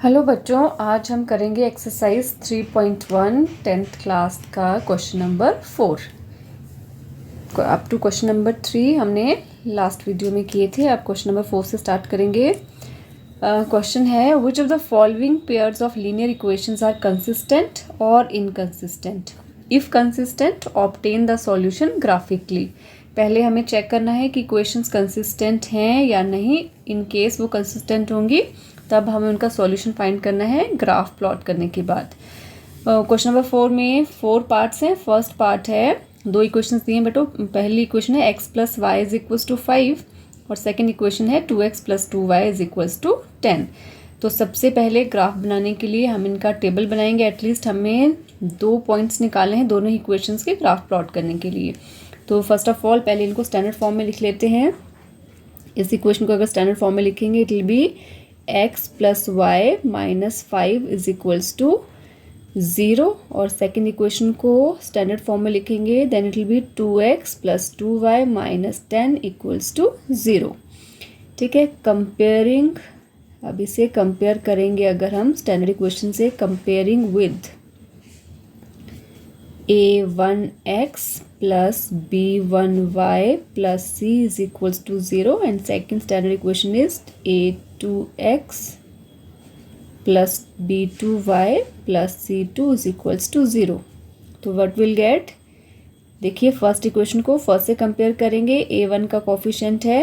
Hello बच्चों, आज हम करेंगे एक्सरसाइज 3.1 टेंथ क्लास का question number 4। Up to question number 3 हमने लास्ट वीडियो में किए थे। अब क्वेश्चन नंबर 4 से स्टार्ट करेंगे। क्वेश्चन है which of the following pairs of linear equations are consistent और inconsistent. If consistent obtain the solution graphically. पहले हमें चेक करना है कि इक्वेशंस कंसिस्टेंट हैं या नहीं। इन केस वो कंसिस्टेंट होंगी तब हमें उनका सॉल्यूशन फाइंड करना है ग्राफ प्लॉट करने के बाद। क्वेश्चन नंबर 4 में 4 पार्ट्स हैं। फर्स्ट पार्ट है, 2 इक्वेशंस दिए हैं बेटो। पहली इक्वेशन है x + y = 5 और सेकंड इक्वेशन है 2x + 2y = 10। तो सबसे पहले ग्राफ बनाने के लिए हम इनका टेबल बनाएंगे। एटलीस्ट हमें 2 पॉइंट्स निकालने हैं दोनों इक्वेशंस के ग्राफ प्लॉट करने के लिए। तो फर्स्ट ऑफ ऑल पहले इनको स्टैंडर्ड फॉर्म में लिख लेते हैं। इस इक्वेशन को अगर स्टैंडर्ड फॉर्म में लिखेंगे it will be x + y - 5 = 0 और सेकेंड इक्वेशन को स्टैंडर्ड फॉर्म में लिखेंगे then it will be 2x + 2y - 10 = 0। ठीक है, कंपेयरिंग, अब इसे कंपेयर करेंगे अगर हम स्टैंडर्ड इक्वेशन से, comparing with a1x + b1y + c = 0 and second standard equation is a2x + b2y + c2 = 0। तो what will get, देखिए फर्स्ट इक्वेशन को फर्स्ट से कंपेयर करेंगे। a1 का कोफिशिएंट है,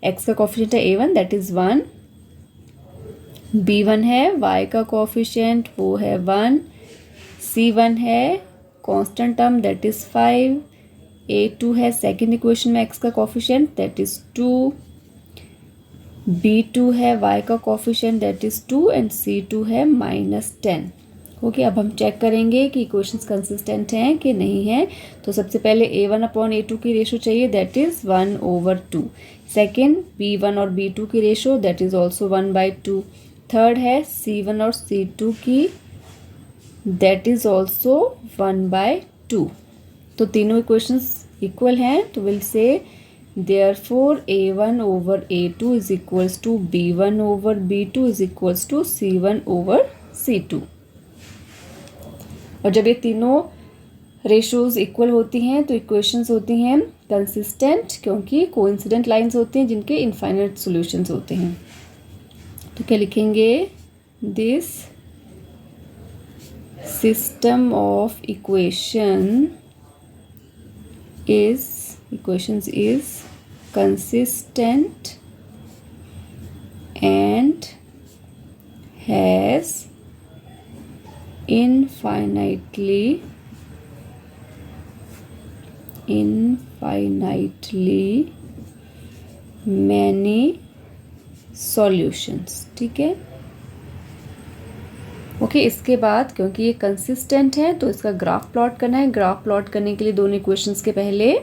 x का कोफिशिएंट है a1 दैट इज़ 1, b1 है y का कोफिशिएंट वो है 1, c1 है constant term that is 5, a2 है सेकेंड इक्वेशन में x का कोफिशिएंट दैट इज़ 2, b2 है y का coefficient that is 2 and c2 है -10। ओके, अब हम चेक करेंगे कि इक्वेशंस कंसिस्टेंट हैं कि नहीं हैं। तो सबसे पहले a1/a2 की रेशो चाहिए दैट इज़ 1/2। सेकेंड b1 और b2 की ratio that is also 1/2। Third है c1 और c2 की दैट इज़ ऑल्सो 1/2। तो तीनों इक्वेशंस इक्वल हैं। तो will say therefore a1/a2 = b1/b2 = c1/c2। और जब ये तीनों रेशोज इक्वल होती हैं तो इक्वेशंस होती हैं कंसिस्टेंट, क्योंकि कोइंसिडेंट लाइंस होती हैं जिनके इनफाइनाइट सॉल्यूशंस होते हैं। तो क्या लिखेंगे, this system of equations is consistent and has infinitely many solutions। ठीक है, ओके इसके बाद क्योंकि ये कंसिस्टेंट है तो इसका ग्राफ प्लॉट करना है। ग्राफ प्लॉट करने के लिए दोनों इक्वेशंस के पहले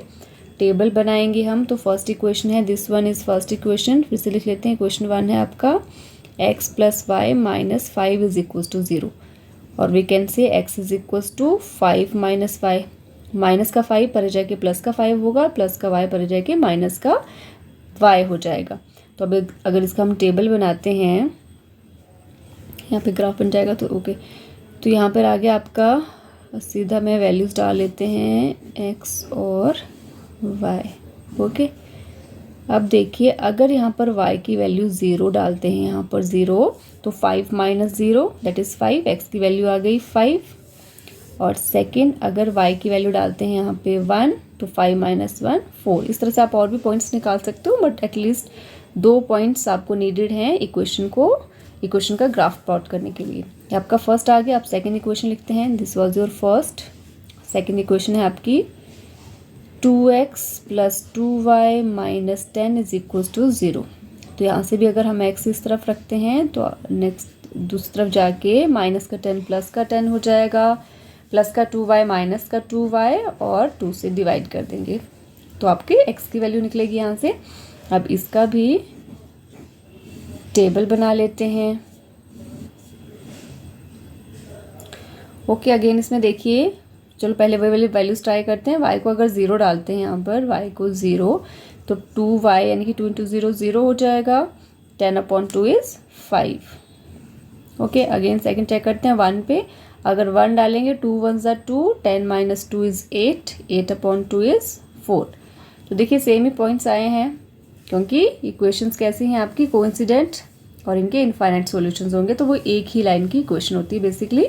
टेबल बनाएंगे हम। तो फर्स्ट इक्वेशन है, this one is first equation, फिर से लिख लेते हैं। इक्वेशन 1 है आपका x + y - 5 = 0 और we can say x = 5 - 5, minus का 5 पर जाके प्लस का 5 होगा, प्लस का y पर जाके माइनस का y हो जाएगा। तो अब अगर इसका हम टेबल बनाते हैं, यहाँ पे ग्राफ बन जाएगा तो ओके। तो यहाँ पर आगे आपका सीधा में वैल्यूज़ डाल लेते हैं x और y। ओके, अब देखिए अगर यहाँ पर y की वैल्यू 0 डालते हैं, यहाँ पर 0 तो 5 - 0 दैट इज़ 5, x की वैल्यू आ गई 5। और सेकंड अगर y की वैल्यू डालते हैं यहाँ पे 1 तो 5 - 1 4। इस तरह से आप और भी पॉइंट्स निकाल सकते हो, बट एटलीस्ट 2 पॉइंट्स आपको नीडेड हैं इक्वेशन का ग्राफ प्लॉट करने के लिए। आपका फर्स्ट आ गया, आप सेकंड इक्वेशन लिखते हैं। This was your first. Second equation है आपकी 2x + 2y - 10 = 0। तो यहाँ से भी अगर हम x इस तरफ रखते हैं तो नेक्स्ट दूसरी तरफ जाके माइनस का 10 प्लस का 10 हो जाएगा, प्लस का 2y माइनस का 2y और 2 से डिवाइड कर देंगे तो आपके x की वैल्यू निकलेगी यहाँ से। अब इसका भी टेबल बना लेते हैं। ओके, अगेन इसमें देखिए, चलो पहले वही वाली वैल्यूज ट्राई करते हैं। y को अगर 0 डालते हैं यहाँ पर, y को 0 तो 2y यानी कि 2 × 0 0 हो जाएगा। 10/2 is 5। Okay, again second check करते हैं 1 पे। अगर 1 डालेंगे 2 1 ज़ा 2, 10 माइनस 2 इज़ 8, 8/2 इज़ 4। तो देखिए सेम ही पॉइंट्स आए हैं क्योंकि इक्वेशंस कैसी हैं आपकी, कोइंसिडेंट और इनके इनफाइनाइट सॉल्यूशंस होंगे, तो वो एक ही लाइन की इक्वेशन होती है बेसिकली।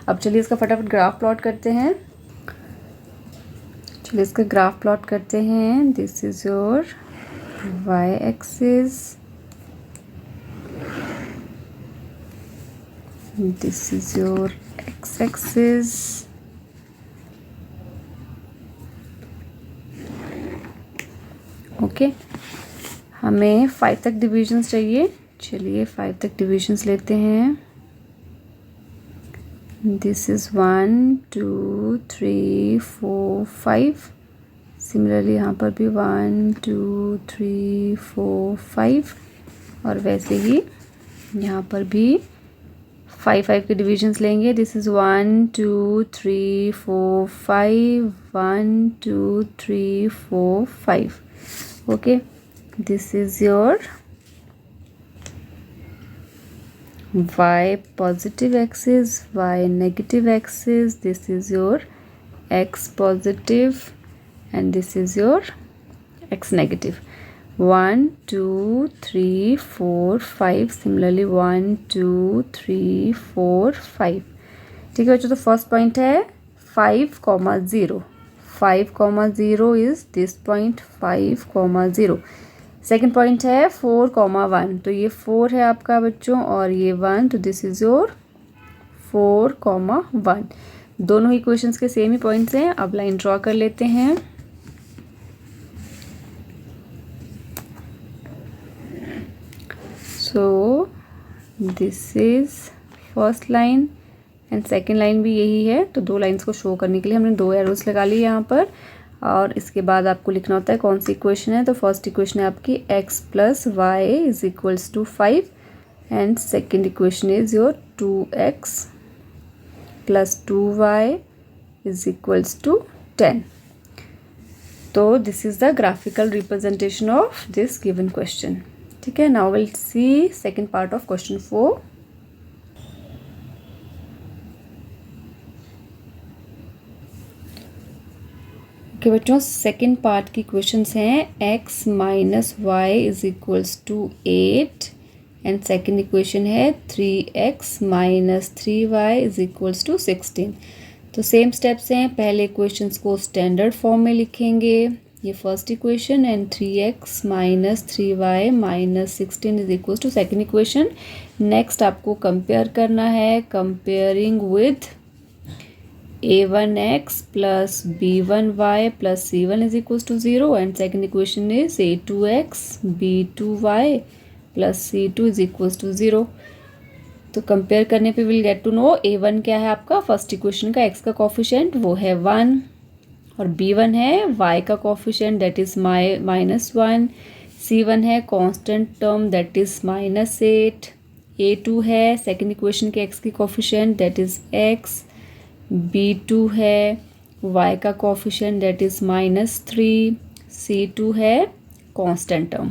अब चलिए इसका फटाफट ग्राफ प्लॉट करते हैं। चलिए इसका ग्राफ प्लॉट करते हैं। This is your y axis, this is your x-axis, okay. हमें 5 तक डिविजन्स चाहिए। चलिए 5 तक डिविजन्स लेते हैं। This is 1 2 3 4 5। सिमिलरली यहाँ पर भी 1 2 3 4 5, और वैसे ही यहाँ पर भी 5 के डिविजन्स लेंगे। This is 1 2 3 4 5, 1 2 3 4 5, okay. This is your y positive axis, y negative axis, this is your x positive and this is your x negative. 1 2 3 4 5, similarly 1 2 3 4 5। ठीक है बच्चों, तो फर्स्ट पॉइंट है 5,0, 5,0 is this point 5,0। Second point है 4,1, तो ये 4 है आपका बच्चों और ये 1, तो दिस इज योर 4,1। दोनों इक्वेशंस के सेम ही पॉइंट्स हैं। अब लाइन ड्रॉ कर लेते हैं। So this is first line and second line भी यही है, तो दो लाइंस को शो करने के लिए हमने 2 एरोज लगा लिए यहाँ पर। और इसके बाद आपको लिखना होता है कौन सी इक्वेशन है। तो फर्स्ट इक्वेशन है आपकी x + y is equals to 5 and second equation is your 2x + 2y is equals to 10। तो this is the graphical representation of this given question. ठीक है, now will see second part of question 4। Okay बच्चों, second part की questions हैं x - y is equals to 8 and second equation है 3x - 3y is equals to 16। तो same steps हैं। पहले equations को स्टैंडर्ड फॉर्म में लिखेंगे, ये first equation, and 3x - 3y - 16 is equals to second equation. Next आपको कंपेयर करना है, comparing with a1x plus b1y plus c1 is equals to 0 and second equation is a2x b2y plus c2 is equals to 0। तो compare करने पे will get to know a1 क्या है आपका first equation का, x का कोफिशिएंट वो है 1, और b1 है y का कोफिशिएंट दैट इज -1, c1 है constant term that is -8, a2 है सेकेंड इक्वेशन के x की coefficient that is x, b2 है y का कोफिशिएंट दैट इज -3, c2 है कांस्टेंट टर्म।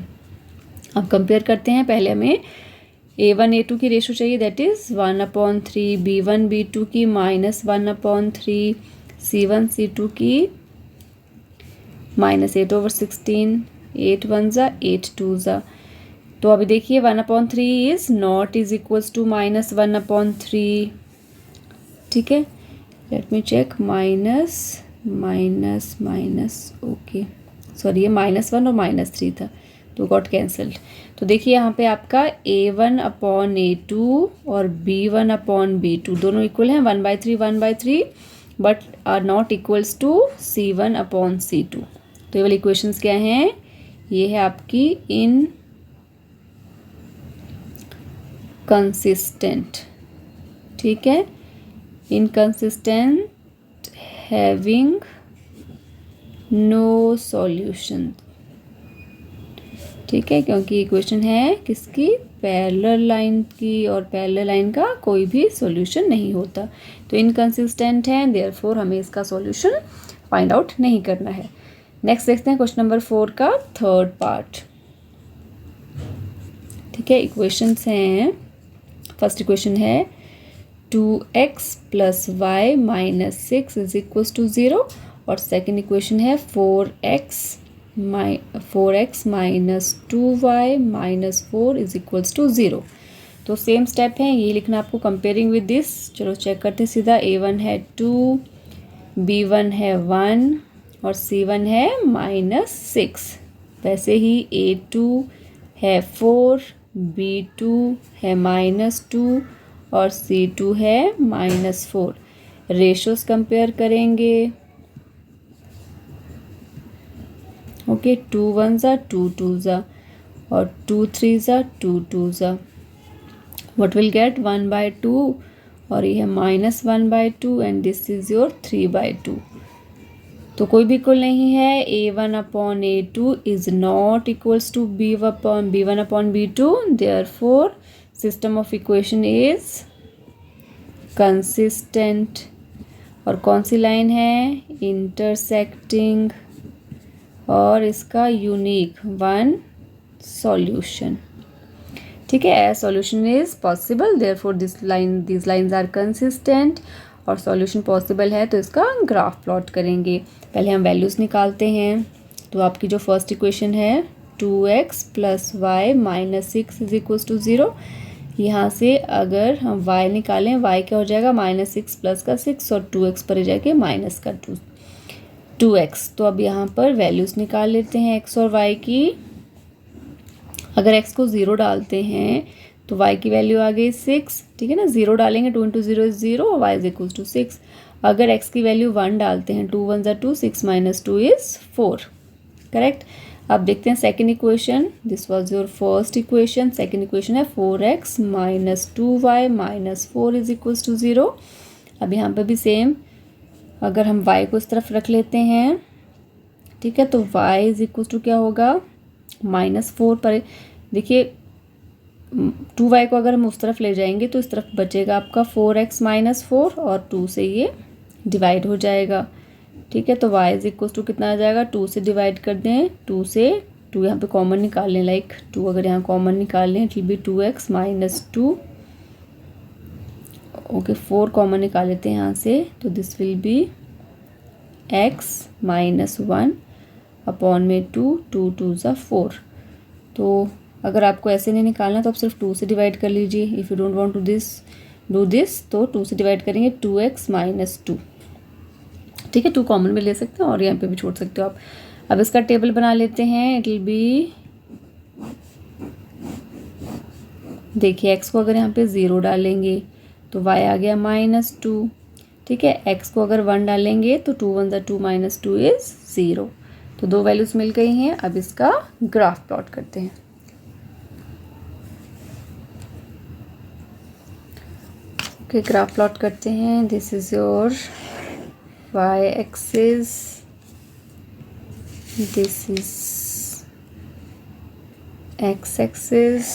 अब कंपेयर करते हैं। पहले हमें a1 a2 की रेशो चाहिए दैट इज 1/3, b1 b2 की -1/3, c1 c2 की -8/16, 8 1 ज़ा 8 2 ज़ा। तो अभी देखिए 1/3 is not is equals to -1/3। ठीक है, let me check, minus minus minus, okay sorry ये -1 और -3 था तो गॉट कैंसल्ड। तो देखिए यहाँ पे आपका a1/a2 और b1/b2 दोनों इक्वल हैं 1/3 but are not equals to c1/c2। तो ये वाली इक्वेशंस क्या हैं, ये है आपकी इनकंसिस्टेंट। ठीक है, inconsistent having no solution। ठीक है, क्योंकि इक्वेशन है किसकी, पैरेलल लाइन की, और पैरेलल लाइन का कोई भी सॉल्यूशन नहीं होता। तो इनकंसिस्टेंट है, देयरफॉर हमें इसका सॉल्यूशन फाइंड आउट नहीं करना है। नेक्स्ट देखते हैं क्वेश्चन नंबर 4 का थर्ड पार्ट। ठीक है, इक्वेशंस हैं फर्स्ट इक्वेशन है 2x plus y minus 6 is equals to 0 और सेकेंड इक्वेशन है 4x minus 2y minus 4 is equals to 0। तो सेम स्टेप है, ये लिखना आपको कंपेयरिंग विद दिस। चलो चेक करते हैं सीधा। a1 है 2, b1 है 1 और c1 है -6। वैसे ही a2 है 4, b2 है -2 और c2 है -4। रेशोस कंपेयर करेंगे। ओके, 2 1 ज़ा 2 2 ज़ा और 2 3 ज़ा 2 2 ज़ा। What will get 1/2 और ये है -1/2 एंड दिस इज योर 3/2। तो कोई भी इक्वल नहीं है। a1/a2 is not equals to b1/b2, therefore system of equation is consistent. और कौन सी लाइन है? इंटरसेक्टिंग और इसका यूनिक वन सॉल्यूशन। ठीक है, as solution is possible therefore this lines are consistent. और सॉल्यूशन पॉसिबल है तो इसका ग्राफ प्लॉट करेंगे। पहले हम वैल्यूज़ निकालते हैं। तो आपकी जो फर्स्ट इक्वेशन है 2x plus y minus 6 is equals to 0। यहाँ से अगर हम y निकालें, y क्या हो जाएगा? -6 प्लस का 6 और 2x पर जाके माइनस का 2x। तो अब यहाँ पर वैल्यूज़ निकाल लेते हैं x और y की। अगर x को 0 डालते हैं तो y की वैल्यू आ गई 6। ठीक है ना, 0 डालेंगे 2 × 0 इज 0 और y इज इक्वल्स टू 6। अगर x की वैल्यू 1 डालते हैं 2 1 ज़ा 2, 6 माइनस 2 इज 4। करेक्ट। अब देखते हैं second equation. This was your first equation. Second equation है 4x minus 2y minus 4 is equals to 0। अब यहाँ पर भी सेम, अगर हम y को इस तरफ रख लेते हैं, ठीक है, तो y इज इक्वल्स टू क्या होगा? -4 पर देखिए 2y को अगर हम उस तरफ ले जाएंगे तो इस तरफ बचेगा आपका 4x माइनस 4 और 2 से ये डिवाइड हो जाएगा। ठीक है, तो y इज इक्वल टू कितना आ जाएगा? 2 से डिवाइड कर दें, 2 से 2 यहाँ पे कॉमन निकाल लें, लाइक 2 अगर यहाँ कॉमन निकाल लें it will be 2x minus 2। Okay, 4 common निकाल लेते हैं यहाँ से, तो this will be x minus 1 upon में 2, 2 2 ज़ा 4। तो अगर आपको ऐसे नहीं निकालना तो आप सिर्फ 2 से डिवाइड कर लीजिए। If you don't want to do this तो 2 से डिवाइड करेंगे 2x माइनस 2। ठीक है, 2 कॉमन में ले सकते हैं और यहाँ पे भी छोड़ सकते हो आप। अब इसका टेबल बना लेते हैं। इट विल बी, देखिए x को अगर यहाँ पे 0 डालेंगे तो y आ गया -2। ठीक है, x को अगर 1 डालेंगे तो 2 1 ज़ा 2 माइनस 2 इज 0। तो 2 वैल्यूज मिल गई हैं। अब इसका ग्राफ प्लॉट करते हैं। ओके, ग्राफ प्लॉट करते हैं। This is your y axis, this is x axis,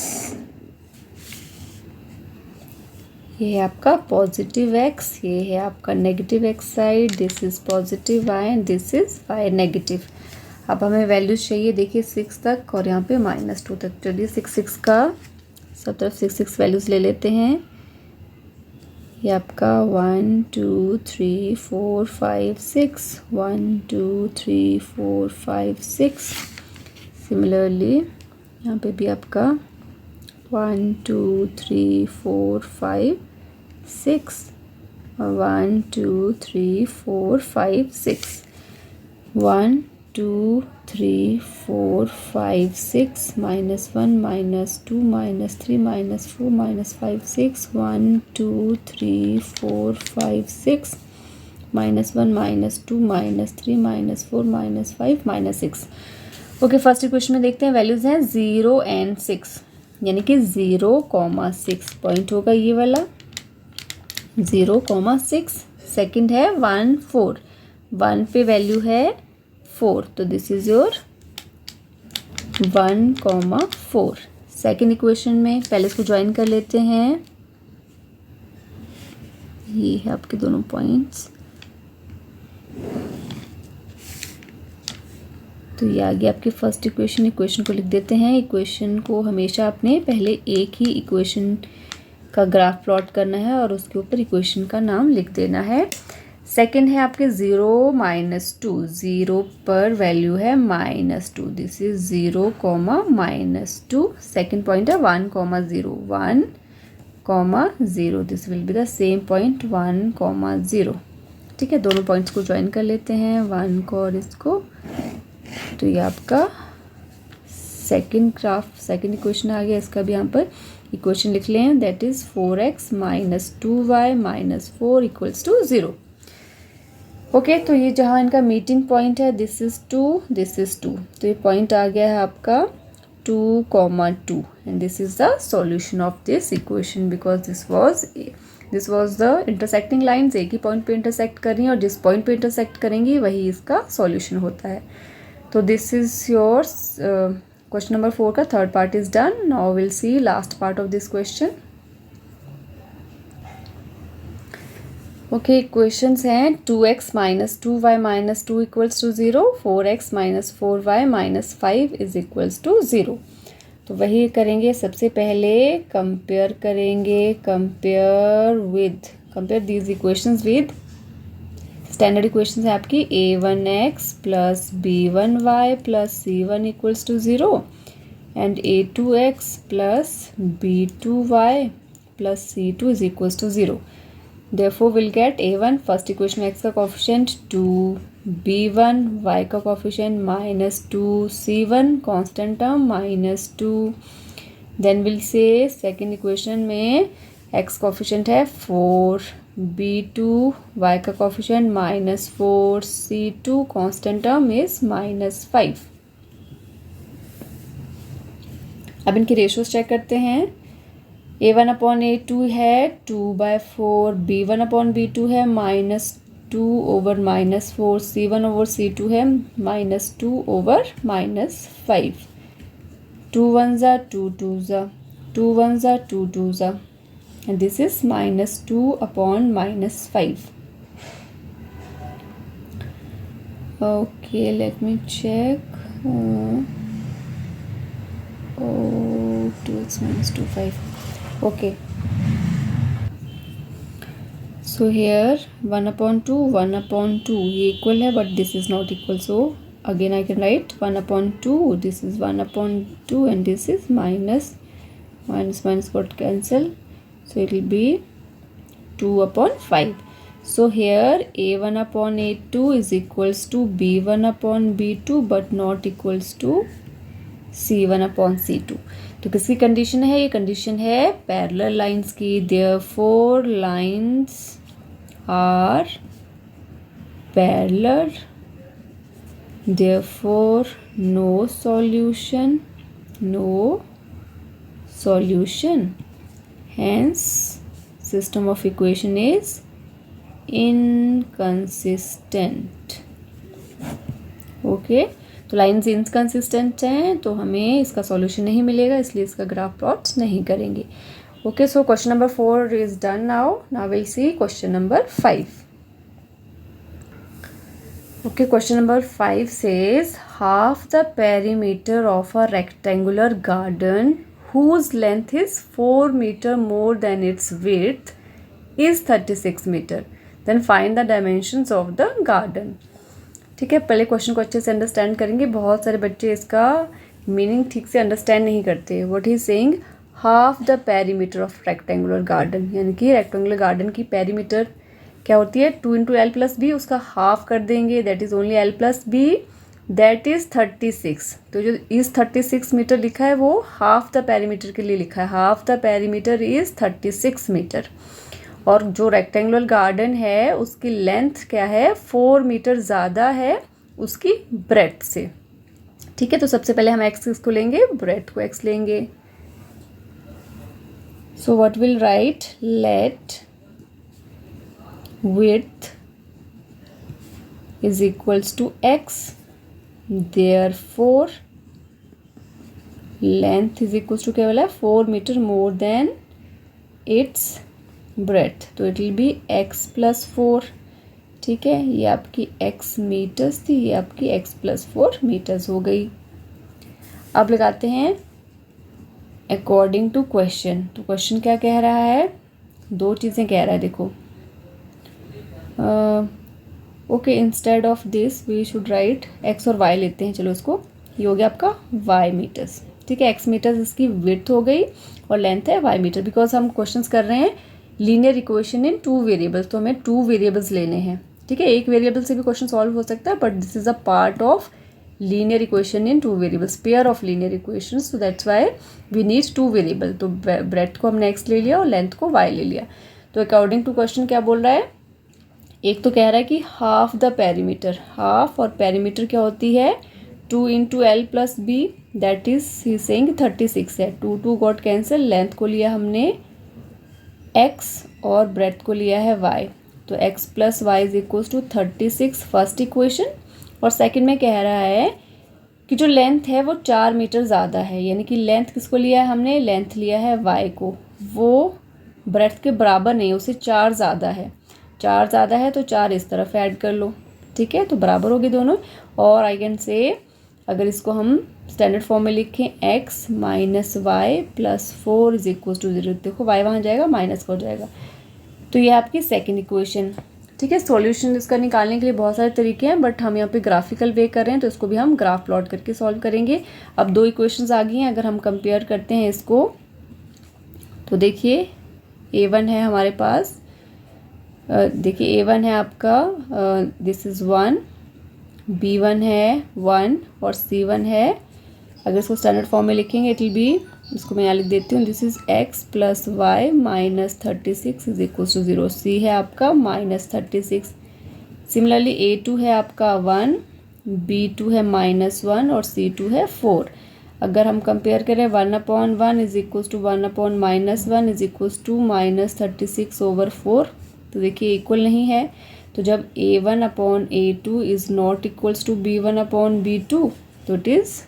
ये है आपका पॉजिटिव x, ये है आपका negative x side. This is positive y and this is y negative. अब हमें वैल्यूज चाहिए, देखिए 6 तक और यहाँ पे -2 तक। चलिए 6 6 का सब तरफ 6 6 वैल्यूज ले लेते हैं। ये आपका 1 2 3 4 5 6, 1 2 3 4 5 6। सिमिलरली यहाँ पे भी आपका 1 2 3 4 5 6 और 1 2 3 4 5 6, 1 2 3 4 5 6 -1 -2 -3 -4 -5 6, 1 2 3 4 5 6 -1 -2 -3 -4 -5 -6। ओके, फर्स्ट इक्वेशन में देखते हैं वैल्यूज हैं 0 एंड 6, यानी कि 0,6 पॉइंट होगा ये वाला 0,6। सेकंड है 1 4, 1 पे वैल्यू है 4, तो this is your 1,4। Second equation में पहले इसको ज्वाइन कर लेते हैं। ये है आपके दोनों पॉइंट्स, तो ये आ गया आपकी फर्स्ट इक्वेशन। इक्वेशन को लिख देते हैं। इक्वेशन को हमेशा आपने पहले एक ही इक्वेशन का ग्राफ प्लॉट करना है और उसके ऊपर इक्वेशन का नाम लिख देना है। सेकंड है आपके 0 -2, 0 पर वैल्यू है -2, दिस इज 0, -2। सेकंड पॉइंट है 1, 0, 1, 0, this will be the same point 1, 0। ठीक है, दोनों पॉइंट्स को ज्वाइन कर लेते हैं 1 को और इसको, तो ये आपका सेकंड इक्वेशन आ गया। इसका भी यहाँ पर इक्वेशन लिख लें, that is 4x - 2y - 4 = 0। Okay, तो ये जहाँ इनका मीटिंग पॉइंट है, दिस इज 2, दिस इज 2, तो ये पॉइंट आ गया है आपका 2, 2 and this is the solution of this equation because this was the intersecting lines एक ही पॉइंट पे इंटरसेक्ट कर रही हैं और जिस पॉइंट पे इंटरसेक्ट करेंगी वही इसका सॉल्यूशन होता है। तो this is yours question number 4 का third part is done. Now will C last part of this question. Okay, equations हैं 2x - 2y - 2 = 0, 4x - 4y - 5 = 0। तो वही करेंगे, सबसे पहले कंपेयर करेंगे, compare these equations with standard equations है आपकी a1x + b1y + c1 = 0 and a2x + b2y + c2 = 0। Therefore we'll get a1 first equation x का कोफिशिएंट 2, b1 y का coefficient -2, c1 constant term -2। Then will say second equation में x coefficient है 4, b2 y का coefficient -4, c2 constant term is -5। अब इनकी ratios check करते हैं। a1/a2 है 2/4, b1/b2 है -2 / -4, c1/c2 है -2 / -5। 2 1s are 2 2s are 2 1s are 2 2s are and this is -2/- 5। Okay, let me check. 2x - 2 5. Okay, so here 1/2 1/2 ये equal है but this is not equal, so again I can write 1/2, this is 1/2 and this is minus got cancel, so it will be 2/5. So here a1/a2 is equals to b1/b2 but not equals to c1/c2। तो किसकी condition है? ये condition है parallel lines की। Therefore lines are parallel, therefore no solution, hence system of equation is inconsistent. Okay, तो lines inconsistent हैं तो हमें इसका सॉल्यूशन नहीं मिलेगा, इसलिए इसका ग्राफ प्लॉट नहीं करेंगे। Okay, so question number 4 is done. Now will C question number 5। Okay, question number 5 says half the perimeter of a rectangular garden whose length is 4 meter more than its width is 36 meter. Then find the dimensions of the garden. ठीक है, पहले question को अच्छे से understand करेंगे। बहुत सारे बच्चे इसका मीनिंग ठीक से अंडरस्टैंड नहीं करते। What he saying, half the perimeter of rectangular garden, यानी कि रेक्टेंगुलर गार्डन की पेरीमीटर क्या होती है 2 × l + b, उसका हाफ कर देंगे, that is only l + b, that is 36। तो जो इस 36 मीटर लिखा है वो हाफ द पेरीमीटर के लिए लिखा है, half the perimeter is 36 metre. और जो रेक्टेंगुलर गार्डन है उसकी लेंथ क्या है 4 मीटर ज़्यादा है उसकी ब्रेड्थ से। ठीक है, तो सबसे पहले हम एक्स को लेंगे, ब्रेड्थ को एक्स लेंगे। So what will write, let width is equals to x, therefore length is equals to क्या बोला 4 metre more than its breadth, तो it will be x + 4। ठीक है, ये आपकी x मीटर्स थी, ये आपकी x + 4 मीटर्स हो गई। अब लगाते हैं अकॉर्डिंग टू क्वेश्चन, तो क्वेश्चन क्या कह रहा है, दो चीज़ें कह रहा है देखो। Okay, instead of this we should write x और वाई लेते हैं, चलो इसको, ये हो गया आपका वाई मीटर्स, ठीक है। एक्स मीटर्स इसकी विड्थ हो गई और लेंथ है वाई मीटर, बिकॉज हम क्वेश्चंस कर रहे हैं लीनियर इक्वेशन इन 2 वेरिएबल्स, तो हमें 2 वेरिएबल्स लेने हैं, ठीक है। एक वेरिएबल से भी क्वेश्चन सॉल्व हो सकता है, but this is a part of linear equation in 2 variables, pair of linear equation, so that's why we need 2 variable. तो ब्रेथ को हमने एक्स ले लिया और लेंथ को वाई ले लिया। तो अकॉर्डिंग टू क्वेश्चन क्या बोल रहा है, एक तो कह रहा है कि हाफ द पेरीमीटर, हाफ और पेरीमीटर क्या होती है 2 into L plus B, that is he saying 36 है। 2 गॉट कैंसिल, लेंथ को लिया हमने एक्स और ब्रेथ को लिया है वाई, तो x plus y is equals to 36 first equation. और सेकंड में कह रहा है कि जो लेंथ है वो 4 मीटर ज़्यादा है, यानी कि लेंथ किसको लिया है हमने, लेंथ लिया है वाई को, वो ब्रेथ के बराबर नहीं, उससे 4 ज़्यादा है, 4 ज़्यादा है तो 4 इस तरफ ऐड कर लो, ठीक है, तो बराबर होगी दोनों। और आई कैन से, अगर इसको हम स्टैंडर्ड फॉर्म में लिखें, x minus y plus 4 is equal to 0, देखो y वहाँ जाएगा माइनस का हो जाएगा, तो ये आपकी सेकंड इक्वेशन, ठीक है। सॉल्यूशन इसका निकालने के लिए बहुत सारे तरीके हैं, बट हम यहाँ पे ग्राफिकल वे कर रहे हैं, तो इसको भी हम ग्राफ प्लॉट करके सॉल्व करेंगे। अब 2 इक्वेशंस आ गई हैं, अगर हम कंपेयर करते हैं इसको, तो देखिए a1 है हमारे पास, देखिए a1 है आपका, दिस इज़ 1, b1 है 1 और c1 है, अगर इसको स्टैंडर्ड फॉर्म में लिखेंगे इट विल बी, इसको मैं यहाँ लिख देती हूँ, this is x plus y minus 36 is equal to 0, c है आपका माइनस 36। सिमिलरली a2 है आपका 1, b2 है -1 और c2 है 4। अगर हम कंपेयर करें 1/1 is equal to 1/-1 is equal to -36/4, तो देखिए इक्वल नहीं है, तो जब a1/a2 is not equals to b1/b2, तो इट इज़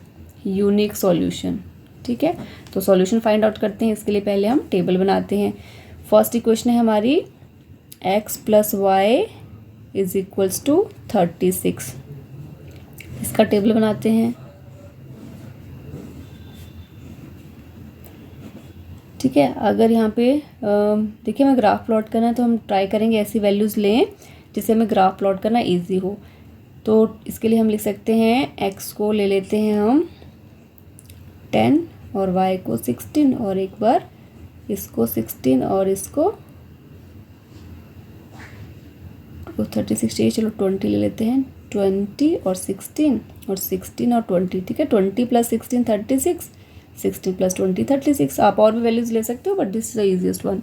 यूनिक सॉल्यूशन, ठीक है। तो सॉल्यूशन फाइंड आउट करते हैं, इसके लिए पहले हम टेबल बनाते हैं। फर्स्ट इक्वेशन है हमारी x plus y is equals to 36, इसका टेबल बनाते हैं, ठीक है। अगर यहाँ पे देखिए हमें ग्राफ प्लॉट करना है, तो हम ट्राई करेंगे ऐसी वैल्यूज़ लें जिससे हमें ग्राफ प्लॉट करना इजी हो। तो इसके लिए हम लिख सकते हैं x को ले लेते हैं हम 10 और y को 16, और एक बार इसको 16 और इसको 36, चलो 20 ले लेते हैं, 20 और 16 और 16 और 20, ठीक है। 20 प्लस 16 36, 16 प्लस 20 36, आप और भी वैल्यूज ले सकते हो, but this is the easiest one.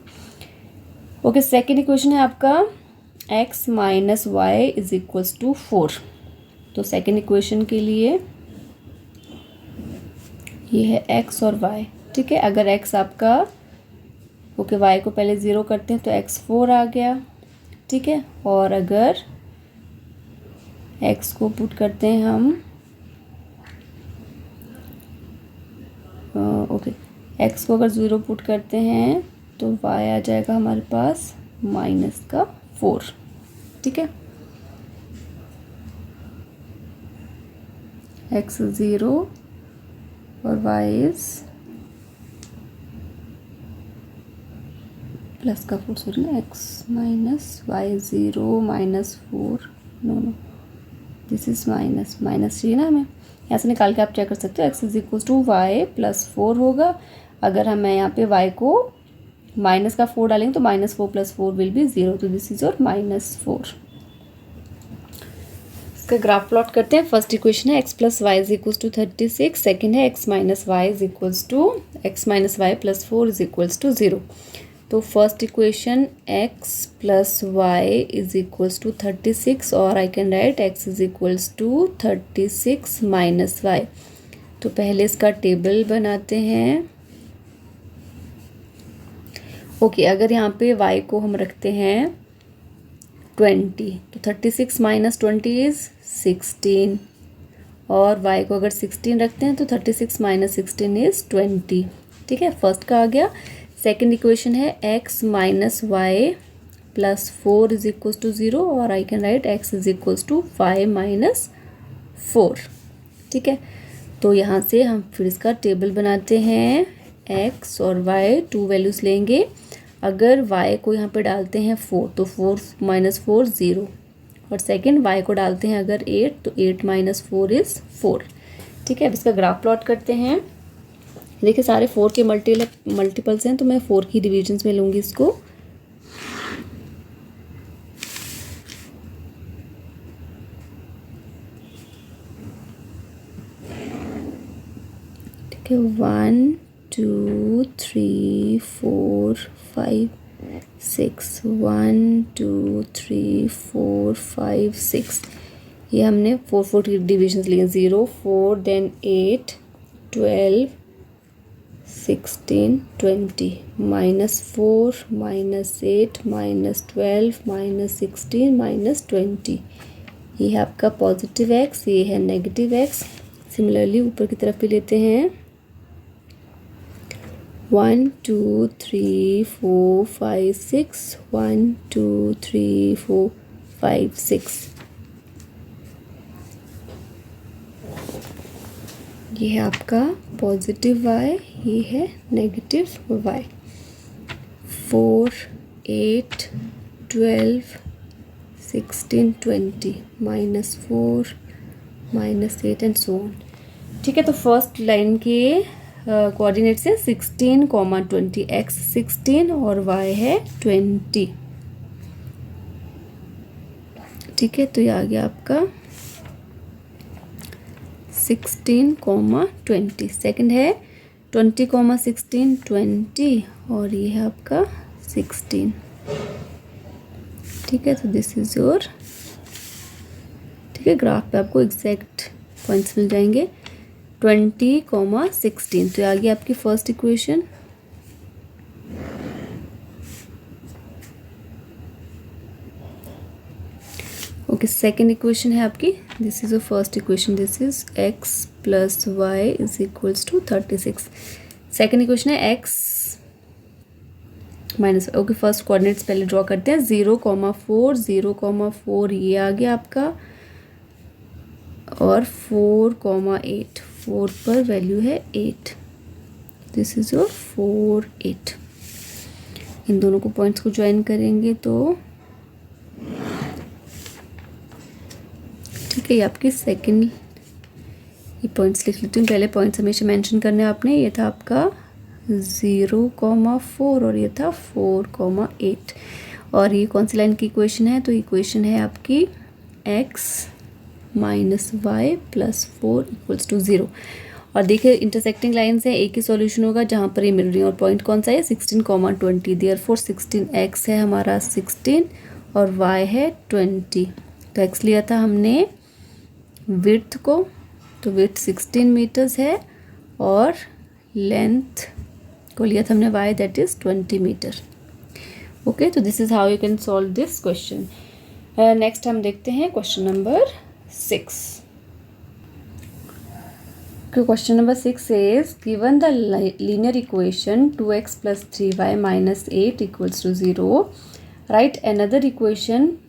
Okay, second equation है आपका x minus y is equals to 4। तो सेकेंड इक्वेशन के लिए ये है x और y, ठीक है। अगर x आपका, ओके, y को पहले 0 करते हैं तो x 4 आ गया, ठीक है। और अगर x को पुट करते हैं हम, ओके, x को अगर 0 पुट करते हैं तो y आ जाएगा हमारे पास -4, ठीक है। x 0 और y इज प्लस का 4, सॉरी ना, x minus y 0 -4, no this is minus चाहिए ना हमें, यहाँ से निकाल के आप चेक कर सकते हो। x is equal to y plus 4 होगा। अगर हम यहाँ पे y को माइनस का 4 डालेंगे तो -4 + 4 विल बी 0, तो दिस इज और -4। इसका ग्राफ प्लॉट करते हैं। फर्स्ट इक्वेशन है x plus y is equals to 36, second है x minus y is equals to x minus y plus 4 is equals to 0। तो first equation x plus y is equals to 36, और I can write x is equals to 36 minus y. तो पहले इसका table बनाते हैं। Okay, अगर यहाँ पे y को हम रखते हैं 20, तो 36 माइनस 20 इज 16, और y को अगर 16 रखते हैं तो 36 माइनस 16 इज 20, ठीक है। फर्स्ट का आ गया। सेकेंड इक्वेशन है x minus y plus 4 is equals to 0, और I can write x is equals to 5 minus 4, ठीक है। तो यहाँ से हम फिर इसका टेबल बनाते हैं। एक्स और वाई 2 वैल्यूज़ लेंगे। अगर वाई को यहाँ पे डालते हैं 4 तो 4 माइनस 4 0, और सेकंड वाई को डालते हैं अगर 8 तो 8 माइनस 4 इज़ 4। ठीक है, अब इसका ग्राफ प्लॉट करते हैं। देखिए सारे 4 के मल्टीपल्स हैं तो मैं 4 की डिविजन्स में लूँगी इसको। ठीक है, 1 2 3 4 5 6, 1 2 3 4 5 6, ये हमने 4 की डिविजन्स लिए। 0 4 देन 8 12 16 20, -4 -8 -12 -16 -20, ये है आपका पॉजिटिव एक्स, ये है नेगेटिव एक्स। सिमिलरली ऊपर की तरफ भी लेते हैं। 1 2 3 4 5 6, 1 2 3 4 5 6, ये है आपका पॉजिटिव y, ये है negative y। 4 8 12 16 20, -4 -8 and so on. ठीक है, तो फर्स्ट लाइन के कोऑर्डिनेट्स है 16, 20, x 16 और y है 20। ठीक है, तो ये आ गया आपका 16, 20। सेकंड है 20, 16 20, और ये है आपका 16। ठीक है, तो दिस इज योर। ठीक है, ग्राफ पे आपको एग्जैक्ट पॉइंट्स मिल जाएंगे। 20, 16, तो आ गई आपकी first equation. Okay, second equation है आपकी, this is your first equation, this is x plus y is equals to 36। Second equation है x minus. Okay, first coordinates पहले ड्रॉ करते हैं। 0, 4 0, 4 ये आ गया आपका, और 4, 8 4 पर वैल्यू है 8, दिस इज योर 4 8। इन दोनों को पॉइंट्स को ज्वाइन करेंगे तो ठीक है, ये आपकी सेकंड। ये पॉइंट्स लिख लेती हूँ, पहले पॉइंट्स हमेशा मेंशन करने आपने। ये था आपका 0, 4 और ये था 4, 8। और ये कौन सी लाइन की इक्वेशन है? तो इक्वेशन है आपकी x minus y plus 4 equals to 0। और देखिए इंटरसेक्टिंग लाइन से एक ही सॉल्यूशन होगा जहाँ पर ये मिल रही है। और पॉइंट कौन सा है? 16, 20। देयरफॉर 16x है हमारा 16 और y है 20। तो x लिया था हमने विड्थ को, तो विड्थ 16 मीटर्स है, और लेंथ को लिया था हमने y, that is 20 metre. Okay, तो this is how you can solve this question. Next हम देखते हैं question number 6। Question number 6 is, given the linear equation 2x plus 3y minus 8 equals to 0, write another equation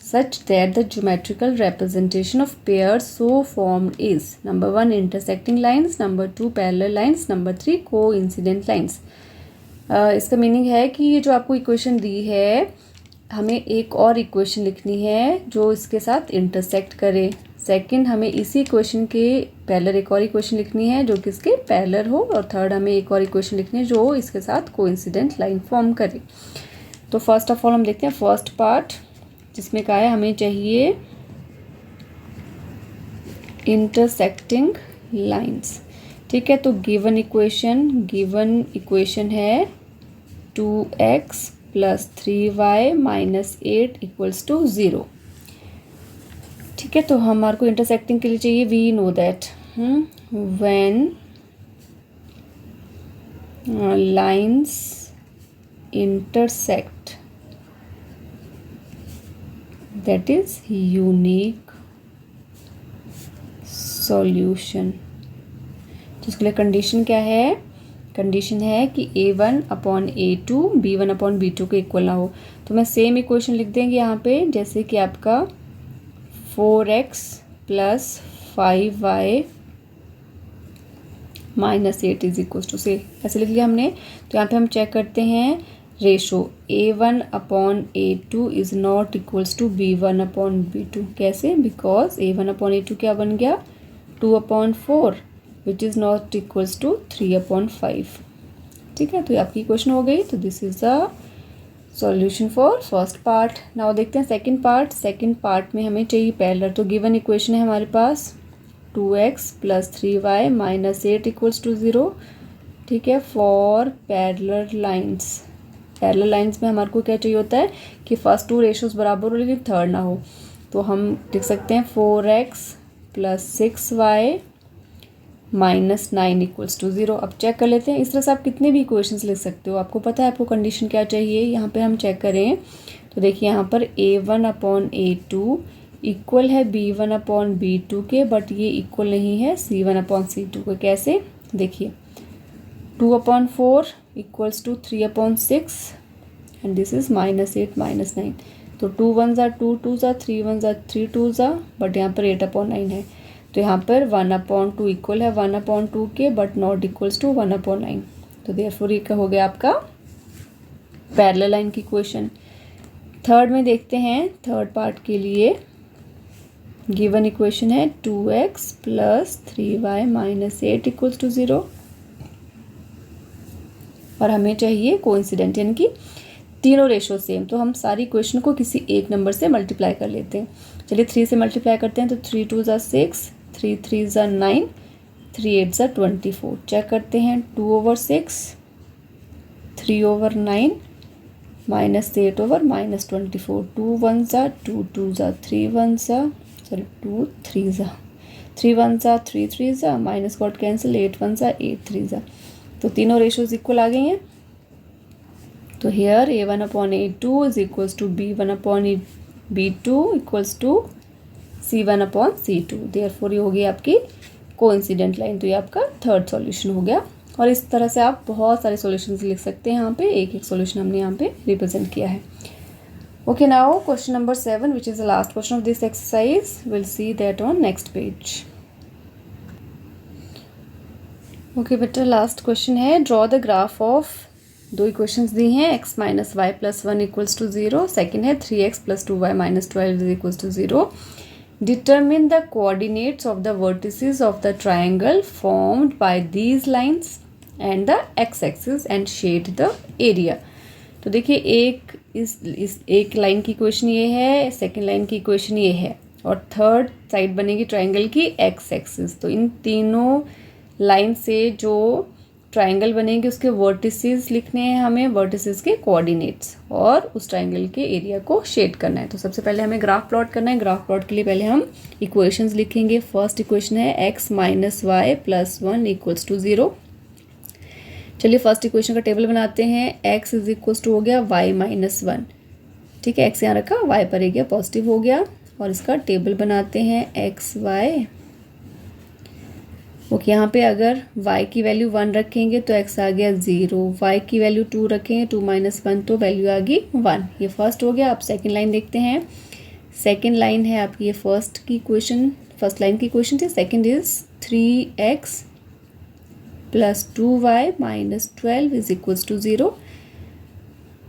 such that the geometrical representation of pairs so formed is number 1 intersecting lines, number 2 parallel lines, number 3 coincident lines। इसका meaning है कि ये जो आपको equation दी है, हमें एक और इक्वेशन लिखनी है जो इसके साथ इंटरसेक्ट करे। सेकंड, हमें इसी इक्वेशन के पैरेलल एक और इक्वेशन लिखनी है जो किसके पैरेलल हो, और थर्ड हमें एक और इक्वेशन लिखनी है जो इसके साथ कोइंसिडेंट लाइन फॉर्म करे। तो फर्स्ट ऑफ ऑल हम देखते हैं फर्स्ट पार्ट, जिसमें क्या है, हमें चाहिए इंटरसेक्टिंग लाइंस। ठीक है, तो गिवन इक्वेशन है 2x plus 3y minus 8 equals to 0। ठीक है, तो हमारे को इंटरसेक्टिंग के लिए चाहिए, we know that when lines intersect that is unique solution. तो इसके लिए कंडीशन क्या है? कंडीशन है कि a1 upon a2 b1 upon b2 के इक्वल ना हो। तो मैं सेम इक्वेशन लिख देंगे यहाँ पे, जैसे कि आपका 4x plus 5y -8 is equal to से ऐसे लिख लिया हमने। तो यहाँ पे हम चेक करते हैं ratio A1/A2 is not equals to B1/B2। कैसे? बिकॉज A1/A2 क्या बन गया 2/4 which is not equals to 3/5। ठीक है, तो ये आपकी क्वेश्चन हो गई। तो this is the solution for first part. Now देखते हैं सेकंड पार्ट। सेकंड पार्ट में हमें चाहिए पैरेलल। तो गिवन इक्वेशन है हमारे पास 2x + 3y - 8 इक्वल्स टू 0। ठीक है, for parallel lines. Parallel lines में हमारे को क्या चाहिए होता है कि फर्स्ट टू रेशोज बराबर हो लेकिन थर्ड ना हो। तो हम लिख सकते हैं 4x + 6y - 9 इक्वल्स टू 0। अब चेक कर लेते हैं। इस तरह से आप कितने भी इक्वेशंस लिख सकते हो, आपको पता है आपको कंडीशन क्या चाहिए। यहाँ पे हम चेक करें तो देखिए यहाँ पर A1/A2 इक्वल है B1/B2 के, बट ये इक्वल नहीं है C1/C2 के। कैसे? देखिए 2/4 equals to 3/6 and this is -8 - 9। तो 2 1 ज़ा 2 2 ज़ा 3 1 ज़ा 3 2 ज़ा, बट यहाँ पर 8/9 है। तो यहाँ पर 1/2 इक्वल है 1/2 के, बट नॉट इक्वल्स टू 1/9। तो देयरफॉर ये क्या हो गया आपका पैरेलल लाइन की इक्वेशन। थर्ड में देखते हैं, थर्ड पार्ट के लिए गिवन इक्वेशन है 2x + 3y - 8 इक्वल्स टू 0 और हमें चाहिए कोइंसिडेंट यानी कि तीनों रेशो सेम। तो हम सारी इक्वेशन को किसी एक नंबर से मल्टीप्लाई कर लेते हैं। चलिए 3 से मल्टीप्लाई करते हैं। तो 3 2 ज़ा 6, 3 3 ज़ा 9, 3 8 ज़ा 24। चेक करते हैं 2/6, 3/9 -8/-24। 2 1 ज़ा 2 2 ज़ा 3 1 ज़ा 2 3 ज़ा 3 1 ज़ा 3 3 ज़ा माइनस गॉट कैंसिल 8 1 ज़ा 8 3 ज़ा। तो तीनों रेशोज इक्वल आ गई हैं। तो here A1/A2 is equals to B1/B2 equals to C1/C2। Therefore ये हो गई आपकी कोइंसिडेंट लाइन। तो ये आपका थर्ड सॉल्यूशन हो गया। और इस तरह से आप बहुत सारे सॉल्यूशंस लिख सकते हैं। यहाँ पे एक एक सॉल्यूशन हमने यहाँ पे रिप्रेजेंट किया है। Okay, now question number 7, which is the last question of this exercise. We'll see that on next page. Okay, बेटा लास्ट क्वेश्चन है ड्रॉ द ग्राफ ऑफ दो इक्वेशंस दी हैं x - y + 1 equals to 0। Second है 3x + 2y - 12 equals to 0। Determine the coordinates of the vertices of the triangle formed by these lines and the x axis and shade the area. तो देखिए इस एक line की equation ये है, second line की equation ये है और थर्ड साइड बनेगी ट्राइंगल की x एक्सिस। तो इन तीनों लाइन से जो ट्राइंगल बनेगी उसके वर्टिसेस लिखने हैं हमें, वर्टिसेस के कोऑर्डिनेट्स, और उस ट्राइंगल के एरिया को शेड करना है। तो सबसे पहले हमें ग्राफ प्लॉट करना है। ग्राफ प्लॉट के लिए पहले हम इक्वेशंस लिखेंगे। फर्स्ट इक्वेशन है x - y + 1 इक्वल्स टू 0। चलिए फर्स्ट इक्वेशन का टेबल बनाते हैं। x इज इक्वल्स टू हो गया y - 1। ठीक है, x यहाँ रखा, y पर गया पॉजिटिव हो गया। और इसका टेबल बनाते हैं x y। ओके, यहाँ पे अगर y की वैल्यू 1 रखेंगे तो x आ गया 0, y की वैल्यू 2 रखेंगे 2 - 1 तो वैल्यू आ गई 1। ये फर्स्ट हो गया। अब सेकेंड लाइन देखते हैं। सेकेंड लाइन है आपकी ये फर्स्ट की इक्वेशन, फर्स्ट लाइन की इक्वेशन थी। Second is 3x + 2y - 12 is equals to 0।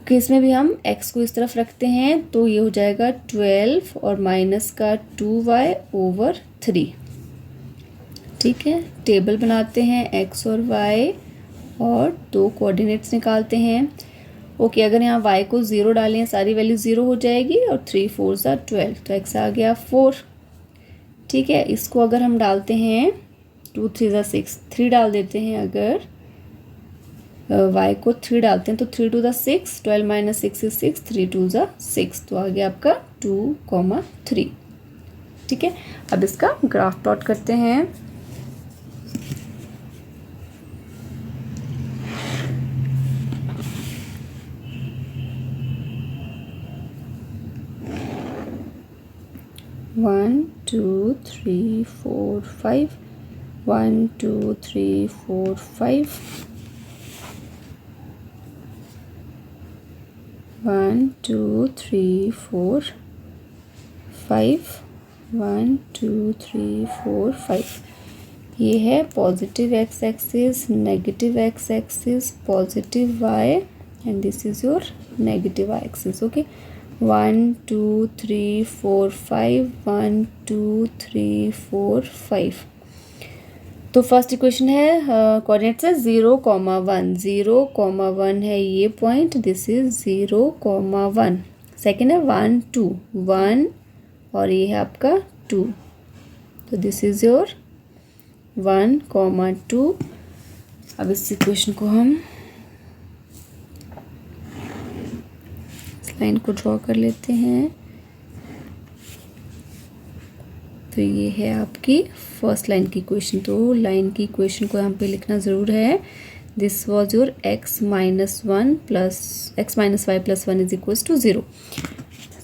Okay, इसमें भी हम x को इस तरफ रखते हैं तो ये हो जाएगा 12 और माइनस का 2y/3। ठीक है, टेबल बनाते हैं x और y और दो कोऑर्डिनेट्स निकालते हैं। ओके, अगर यहाँ y को 0 डालें सारी वैल्यू 0 हो जाएगी और 3 4 ज़ा 12 तो x आ गया 4। ठीक है, इसको अगर हम डालते हैं 2 3 ज़ा 6, 3 डाल देते हैं। अगर y को 3 डालते हैं तो 3 2 ज़ा 6, 12 - 6 is 6, 3 2 ज़ा 6 तो आ गया आपका 2, 3। ठीक है, अब इसका ग्राफ प्लॉट करते हैं। वन 2 3 4 5 1 2 3 4 5 1 2 3 4 5 1 2 3 4 5। ये है positive x axis, negative x axis, positive y and this is your negative y axis. Okay, 1 2 3 4 5, 1 2 3 4 5। तो फर्स्ट इक्वेशन है कोऑर्डिनेट्स है 0,1, 0,1 है ये पॉइंट, दिस इज 0,1। सेकेंड है 1 2, 1 और ये है आपका 2, तो दिस इज योर 1,2। अब इस इक्वेशन को हम इस लाइन को ड्रॉ कर लेते हैं। तो ये है आपकी फर्स्ट लाइन की इक्वेशन। तो लाइन की इक्वेशन को यहाँ पे लिखना ज़रूर है। This was your x minus y plus 1 is equals to 0।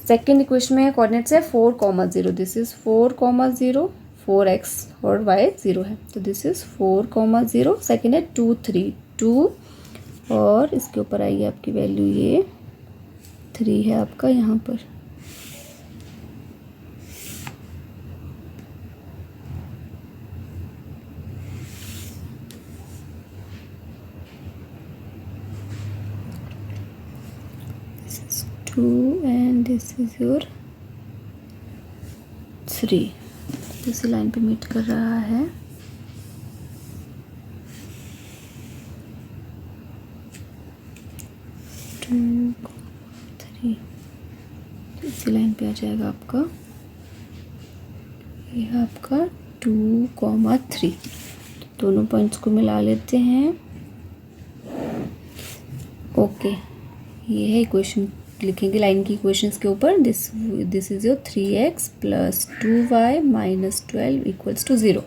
Second equation में कोऑर्डिनेट्स है 4,0, दिस इज 4,0, 4x और y 0 है, तो दिस इज 4,0। सेकेंड है 2 3, 2 और इसके ऊपर आइए आपकी वैल्यू ये 3 है आपका यहाँ पर। एंड दिस इज योर 3, इसी लाइन पे मीट कर रहा है। टू 3 इसी लाइन पे आ जाएगा आपका, ये है आपका 2,3। दोनों पॉइंट्स को मिला लेते हैं। ओके, ये है इक्वेशन, लिखेंगे लाइन की इक्वेशंस के ऊपर। This is your 3x plus 2y minus 12 equals to 0।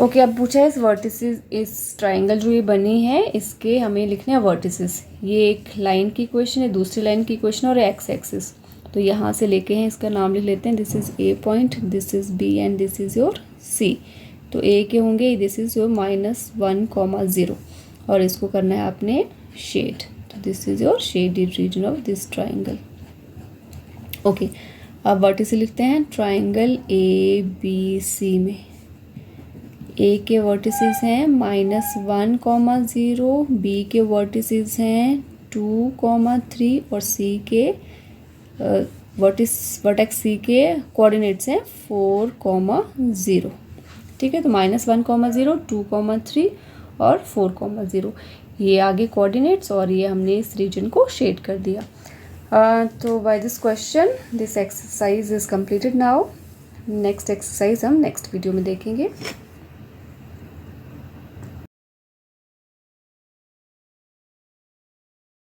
Okay, अब पूछा है इस वर्टिसेस, इस ट्राइंगल जो ये बनी है इसके हमें लिखने हैं वर्टिसेस। ये एक लाइन की इक्वेशन है, दूसरी लाइन की इक्वेशन और एक्स एक्सिस। तो यहाँ से लेके हैं, इसका नाम लिख लेते हैं। This is A point, this is B and this is your C. तो ए के होंगे, दिस इज योर -1,0 और इसको करना है आपने शेड। तो this is your shaded region of this triangle. Okay, अब वर्टिस लिखते हैं ट्राइंगल ABC में। ए के वर्टिसेस हैं -1,0, बी के वर्टिसेस हैं 2,3 और सी के वर्टेक्स सी के कोऑर्डिनेट्स हैं 4,0। ठीक है, तो -1,0, 2,3 और 4,0 ये आगे कोऑर्डिनेट्स और ये हमने इस रीजन को शेड कर दिया। तो by this question this exercise is completed now. Next exercise हम नेक्स्ट वीडियो में देखेंगे।